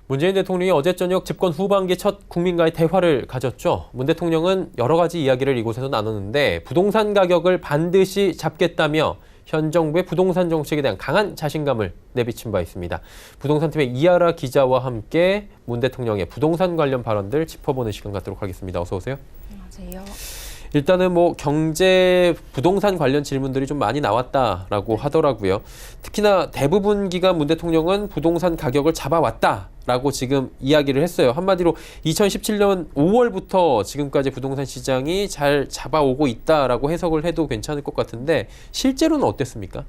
문재인 대통령이 어제 저녁 집권 후반기 첫 국민과의 대화를 가졌죠. 문 대통령은 여러 가지 이야기를 이곳에서 나눴는데 부동산 가격을 반드시 잡겠다며 현 정부의 부동산 정책에 대한 강한 자신감을 내비친 바 있습니다. 부동산팀의 이하라 기자와 함께 문 대통령의 부동산 관련 발언들 짚어보는 시간 갖도록 하겠습니다. 어서 오세요. 안녕하세요. 일단은 경제, 부동산 관련 질문들이 좀 많이 나왔다라고 하더라고요. 특히나 대부분 기간 문 대통령은 부동산 가격을 잡아왔다라고 지금 이야기를 했어요. 한마디로 2017년 5월부터 지금까지 부동산 시장이 잘 잡아오고 있다라고 해석을 해도 괜찮을 것 같은데 실제로는 어땠습니까?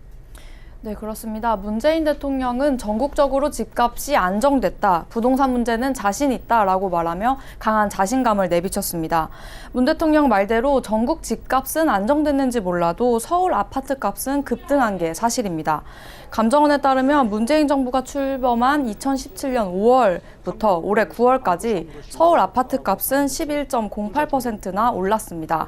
네, 그렇습니다. 문재인 대통령은 전국적으로 집값이 안정됐다, 부동산 문제는 자신 있다라고 말하며 강한 자신감을 내비쳤습니다. 문 대통령 말대로 전국 집값은 안정됐는지 몰라도 서울 아파트 값은 급등한 게 사실입니다. 감정원에 따르면 문재인 정부가 출범한 2017년 5월부터 올해 9월까지 서울 아파트 값은 11.08%나 올랐습니다.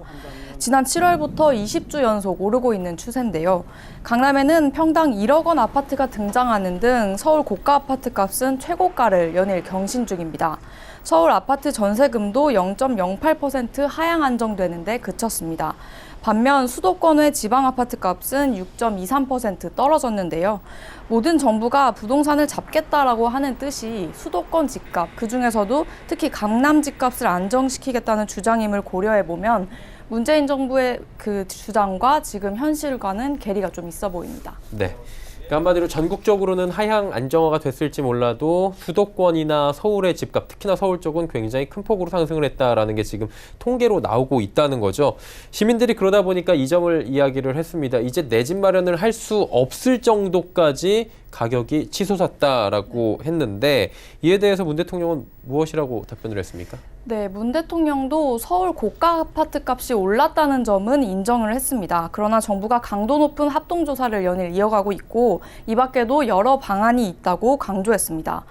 지난 7월부터 20주 연속 오르고 있는 추세인데요. 강남에는 평당 1억 원 아파트가 등장하는 등 서울 고가 아파트 값은 최고가를 연일 경신 중입니다. 서울 아파트 전세금도 0.08% 하향 안정되는 데 그쳤습니다. 반면 수도권 외 지방 아파트 값은 6.23% 떨어졌는데요. 모든 정부가 부동산을 잡겠다라고 하는 뜻이 수도권 집값, 그중에서도 특히 강남 집값을 안정시키겠다는 주장임을 고려해보면 문재인 정부의 그 주장과 지금 현실과는 괴리가 좀 있어 보입니다. 네. 그러니까 한마디로 전국적으로는 하향 안정화가 됐을지 몰라도 수도권이나 서울의 집값, 특히나 서울 쪽은 굉장히 큰 폭으로 상승을 했다라는 게 지금 통계로 나오고 있다는 거죠. 시민들이 그러다 보니까 이 점을 이야기를 했습니다. 이제 내 집 마련을 할 수 없을 정도까지 가격이 치솟았다라고 했는데 이에 대해서 문 대통령은 무엇이라고 답변을 했습니까? 네, 문 대통령도 서울 고가 아파트 값이 올랐다는 점은 인정을 했습니다. 그러나 정부가 강도 높은 합동조사를 연일 이어가고 있고 이 밖에도 여러 방안이 있다고 강조했습니다.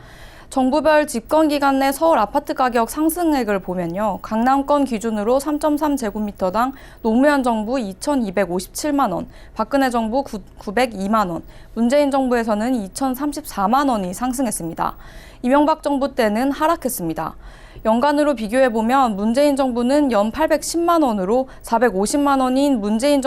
정부별 집권기간 내 서울 아파트 가격 상승액을 보면요. 강남권 기준으로 3.3제곱미터당 노무현 정부 2,257만 원, 박근혜 정부 902만 원, 문재인 정부에서는 2,034만 원이 상승했습니다. 이명박 정부 때는 하락했습니다. 연간으로 비교해보면 문재인 정부는 연 810만 원으로 450만 원인 노무현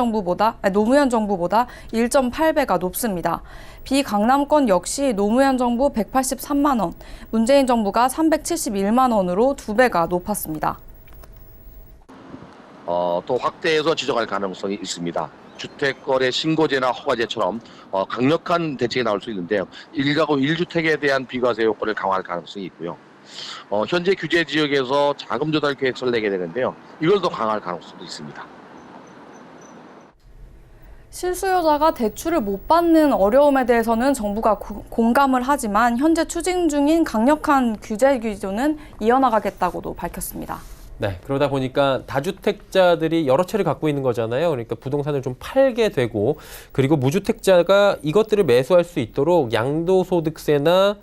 정부보다 1.8배가 높습니다. 비강남권 역시 노무현 정부 183만 원, 문재인 정부가 371만 원으로 2배가 높았습니다. 또 확대해서 지정할 가능성이 있습니다. 주택거래 신고제나 허가제처럼 강력한 대책이 나올 수 있는데요. 1가구 1주택에 대한 비과세 요건을 강화할 가능성이 있고요. 현재 규제 지역에서 자금 조달 계획서를 내게 되는데요. 이걸 더 강화할 가능성도 있습니다. 실수요자가 대출을 못 받는 어려움에 대해서는 정부가 공감을 하지만 현재 추진 중인 강력한 규제 기조는 이어나가겠다고도 밝혔습니다. 네, 그러다 보니까 다주택자들이 여러 채를 갖고 있는 거잖아요. 그러니까 부동산을 좀 팔게 되고 그리고 무주택자가 이것들을 매수할 수 있도록 양도소득세는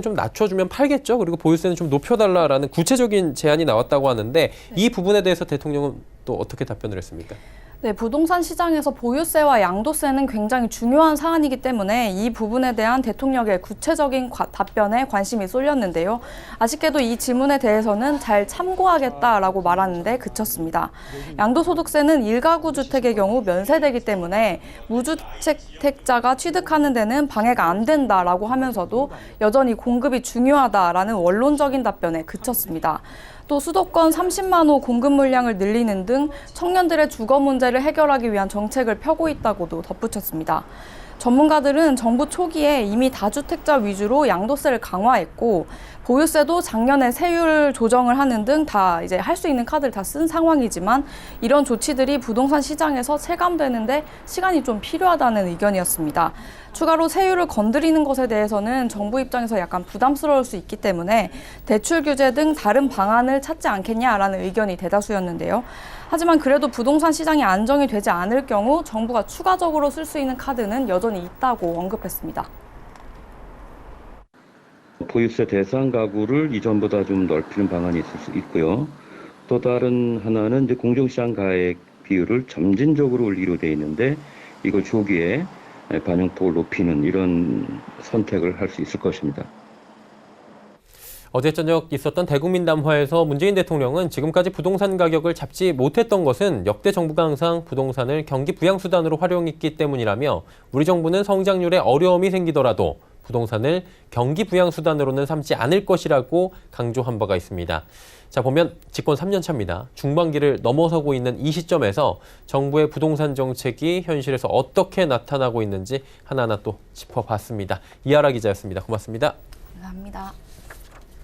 좀 낮춰주면 팔겠죠. 그리고 보유세는 좀 높여달라라는 구체적인 제안이 나왔다고 하는데 이 부분에 대해서 대통령은 또 어떻게 답변을 했습니까? 네, 부동산 시장에서 보유세와 양도세는 굉장히 중요한 사안이기 때문에 이 부분에 대한 대통령의 구체적인 답변에 관심이 쏠렸는데요. 아쉽게도 이 질문에 대해서는 잘 참고하겠다라고 말하는데 그쳤습니다. 양도소득세는 1가구 주택의 경우 면세되기 때문에 무주택자가 취득하는 데는 방해가 안 된다라고 하면서도 여전히 공급이 중요하다라는 원론적인 답변에 그쳤습니다. 또 수도권 30만 호 공급 물량을 늘리는 등 청년들의 주거 문제를 해결하기 위한 정책을 펴고 있다고도 덧붙였습니다. 전문가들은 정부 초기에 이미 다주택자 위주로 양도세를 강화했고 보유세도 작년에 세율 조정을 하는 등 다 이제 할 수 있는 카드를 다 쓴 상황이지만 이런 조치들이 부동산 시장에서 체감되는데 시간이 좀 필요하다는 의견이었습니다. 추가로 세율을 건드리는 것에 대해서는 정부 입장에서 약간 부담스러울 수 있기 때문에 대출 규제 등 다른 방안을 찾지 않겠냐라는 의견이 대다수였는데요. 하지만 그래도 부동산 시장이 안정이 되지 않을 경우 정부가 추가적으로 쓸 수 있는 카드는 여전히 있다고 언급했습니다. 보유세 대상 가구를 이전보다 좀 넓히는 방안이 있을 수 있고요. 또 다른 하나는 이제 공정시장 가액 비율을 점진적으로 올리기로 돼 있는데 이거 조기에 반영폭을 높이는 이런 선택을 할 수 있을 것입니다. 어제 저녁 있었던 대국민 담화에서 문재인 대통령은 지금까지 부동산 가격을 잡지 못했던 것은 역대 정부가 항상 부동산을 경기 부양수단으로 활용했기 때문이라며 우리 정부는 성장률에 어려움이 생기더라도 부동산을 경기 부양수단으로는 삼지 않을 것이라고 강조한 바가 있습니다. 자, 보면 집권 3년 차입니다. 중반기를 넘어서고 있는 이 시점에서 정부의 부동산 정책이 현실에서 어떻게 나타나고 있는지 하나하나 또 짚어봤습니다. 이하라 기자였습니다. 고맙습니다. 감사합니다.